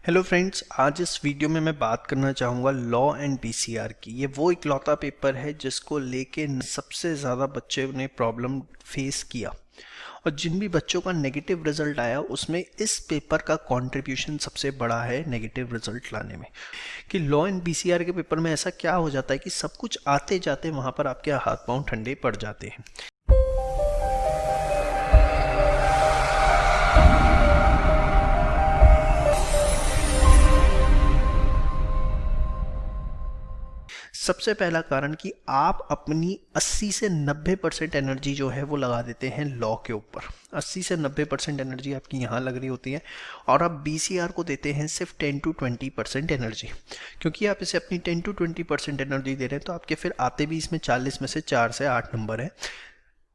Hello friends, आज इस video में मैं बात करना चाहूँगा लॉ एंड बीसीआर की। ये वो इकलौता पेपर है जिसको लेके सबसे ज़्यादा बच्चे ने प्रॉब्लम फेस किया और जिन भी बच्चों का नेगेटिव रिजल्ट आया उसमें इस पेपर का कंट्रीब्यूशन सबसे बड़ा है नेगेटिव रिजल्ट लाने में। कि लॉ एंड बीसीआर के पेपर में ऐसा क्या हो जाता है कि सब कुछ आते जाते वहाँ पर आपके हाथ पांव ठंडे पड़ जाते हैं। सबसे पहला कारण कि आप अपनी 80 से 90% एनर्जी जो है वो लगा देते हैं लॉ के ऊपर। 80 से 90% एनर्जी आपकी यहाँ लग रही होती है और आप बीसीआर को देते हैं सिर्फ 10 to 20% एनर्जी। क्योंकि आप इसे अपनी 10 to 20% एनर्जी दे रहे हैं तो आपके फिर आते भी इसमें 40 में से 4 से 8 नंबर है।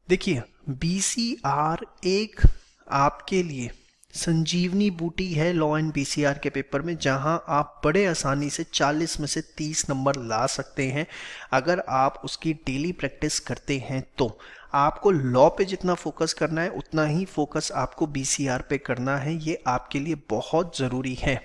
देखिए, बीसीआर एक आपके लिए संजीवनी बूटी है लॉ एंड बीसीआर के पेपर में, जहां आप बड़े आसानी से 40 में से 30 नंबर ला सकते हैं अगर आप उसकी डेली प्रैक्टिस करते हैं। तो आपको लॉ पे जितना फोकस करना है उतना ही फोकस आपको बीसीआर पे करना है। ये आपके लिए बहुत ज़रूरी है।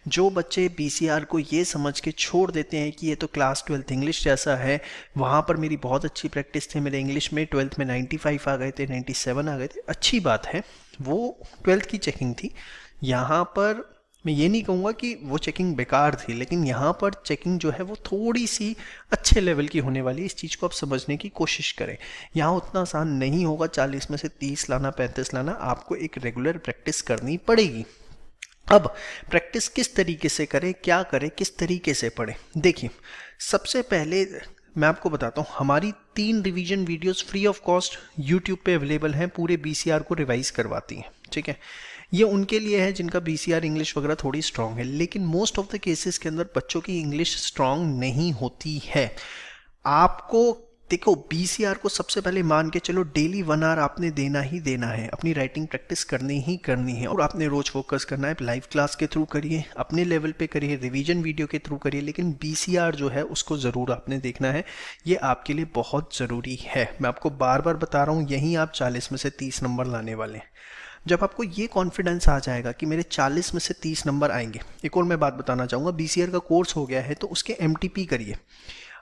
जो बच्चे बीसीआर को ये समझ के छोड़ देते हैं कि ये तो क्लास 12th इंग्लिश जैसा है, वहाँ पर मेरी बहुत अच्छी प्रैक्टिस थी, मेरे इंग्लिश में 12th में 95 आ गए थे, 97 आ गए थे, अच्छी बात है, वो 12th की चेकिंग थी। यहाँ पर मैं ये नहीं कहूँगा कि वो चेकिंग बेकार थी, लेकिन यहाँ पर चेकिंग जो है वो थोड़ी सी अच्छे लेवल की होने वाली है। इस चीज़ को आप समझने की कोशिश करें। यहाँ उतना आसान नहीं होगा 40 में से 30 लाना, 35 लाना। आपको एक रेगुलर प्रैक्टिस करनी पड़ेगी। अब प्रैक्टिस किस तरीके से करें, क्या करें, किस तरीके से पढ़ें? देखिए, सबसे पहले मैं आपको बताता हूँ, हमारी 3 revision videos free of cost YouTube पे अवेलेबल हैं, पूरे बीसीआर को रिवाइज करवाती हैं। ठीक है, ये उनके लिए है जिनका बीसीआर इंग्लिश वगैरह थोड़ी स्ट्रांग है, लेकिन मोस्ट ऑफ द केसेस के अंदर बच्चों की इंग्लिश स्ट्रांग नहीं होती है। आपको देखो, बीसीआर को सबसे पहले मान के चलो डेली 1 आवर आपने देना ही देना है, अपनी राइटिंग प्रैक्टिस करनी ही करनी है और आपने रोज फोकस करना है। लाइव क्लास के थ्रू करिए, अपने लेवल पे करिए, रिवीजन वीडियो के थ्रू करिए, लेकिन बीसीआर जो है उसको ज़रूर आपने देखना है। ये आपके लिए बहुत ज़रूरी है। मैं आपको बार बार बता रहा हूँ, यहीं आप 40 में से 30 नंबर लाने वाले हैं। जब आपको ये कॉन्फिडेंस आ जाएगा कि मेरे 40 में से 30 नंबर आएंगे। एक और मैं बात बताना चाहूँगा, बीसीआर का कोर्स हो गया है तो उसके एमटीपी करिए।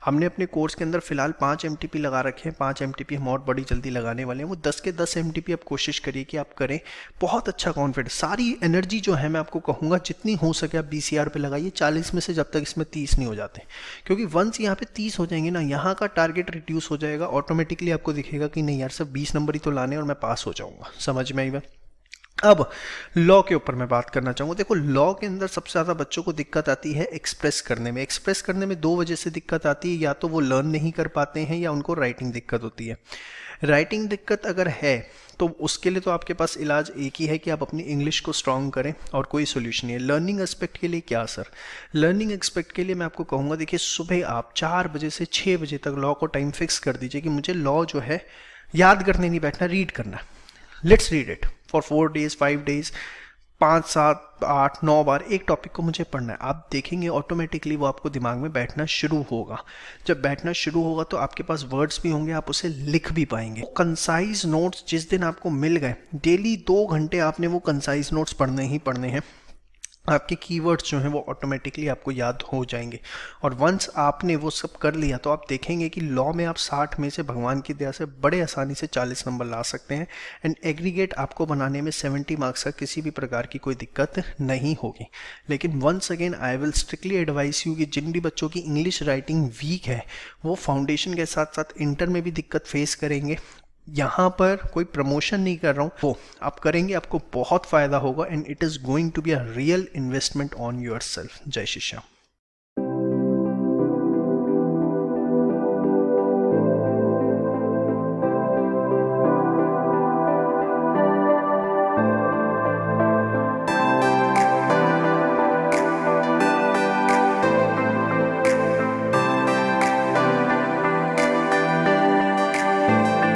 हमने अपने कोर्स के अंदर फिलहाल 5 एमटीपी लगा रखे हैं। 5 एमटीपी हम और बड़ी जल्दी लगाने वाले हैं। वो 10 के 10 एमटीपी आप कोशिश करिए कि आप करें। बहुत अच्छा कॉन्फिडेंस, सारी एनर्जी जो है मैं आपको कहूँगा जितनी हो सके आप बीसीआर पे लगाइए 40 में से, जब तक इसमें 30 नहीं हो जाते। क्योंकि वंस यहाँ पे 30 हो जाएंगे ना, यहाँ का टारगेट रिड्यूस हो जाएगा। ऑटोमेटिकली आपको दिखेगा कि नहीं यार, सिर्फ 20 नंबर ही तो लाने और मैं पास हो जाऊँगा। समझ में आई बात? अब लॉ के ऊपर मैं बात करना चाहूँगा। देखो, लॉ के अंदर सबसे ज़्यादा बच्चों को दिक्कत आती है एक्सप्रेस करने में। एक्सप्रेस करने में 2 वजह से दिक्कत आती है, या तो वो लर्न नहीं कर पाते हैं या उनको राइटिंग दिक्कत होती है। राइटिंग दिक्कत अगर है तो उसके लिए तो आपके पास इलाज एक ही है कि आप अपनी इंग्लिश को स्ट्रॉन्ग करें और कोई सोल्यूशन नहीं है। लर्निंग एस्पेक्ट के लिए क्या सर? लर्निंग एस्पेक्ट के लिए मैं आपको कहूँगा, देखिए, सुबह आप 4 बजे से 6 बजे तक लॉ को टाइम फिक्स कर दीजिए कि मुझे लॉ जो है याद करने नहीं बैठना, रीड करना है। Let's read it for 4 days 5 days, 5 7 8 9 बार एक टॉपिक को मुझे पढ़ना है। आप देखेंगे ऑटोमेटिकली वो आपको दिमाग में बैठना शुरू होगा। जब बैठना शुरू होगा तो आपके पास वर्ड्स भी होंगे, आप उसे लिख भी पाएंगे। कंसाइज नोट्स जिस दिन आपको मिल गए, डेली 2 घंटे आपने वो कंसाइज नोट्स पढ़ने ही पढ़ने हैं। आपके कीवर्ड्स जो हैं वो ऑटोमेटिकली आपको याद हो जाएंगे। और वंस आपने वो सब कर लिया तो आप देखेंगे कि लॉ में आप 60 में से भगवान की दया से बड़े आसानी से 40 नंबर ला सकते हैं। एंड एग्रीगेट आपको बनाने में 70 मार्क्स का किसी भी प्रकार की कोई दिक्कत नहीं होगी। लेकिन once again I will strictly advise you कि जिन भी बच्चों की इंग्लिश राइटिंग वीक है वो फाउंडेशन के साथ साथ इंटर में भी दिक्कत फेस करेंगे। यहाँ पर कोई प्रमोशन नहीं कर रहा हूँ, वो आप करेंगे, आपको बहुत फायदा होगा and it is going to be a real investment on yourself. जय श्री श्याम।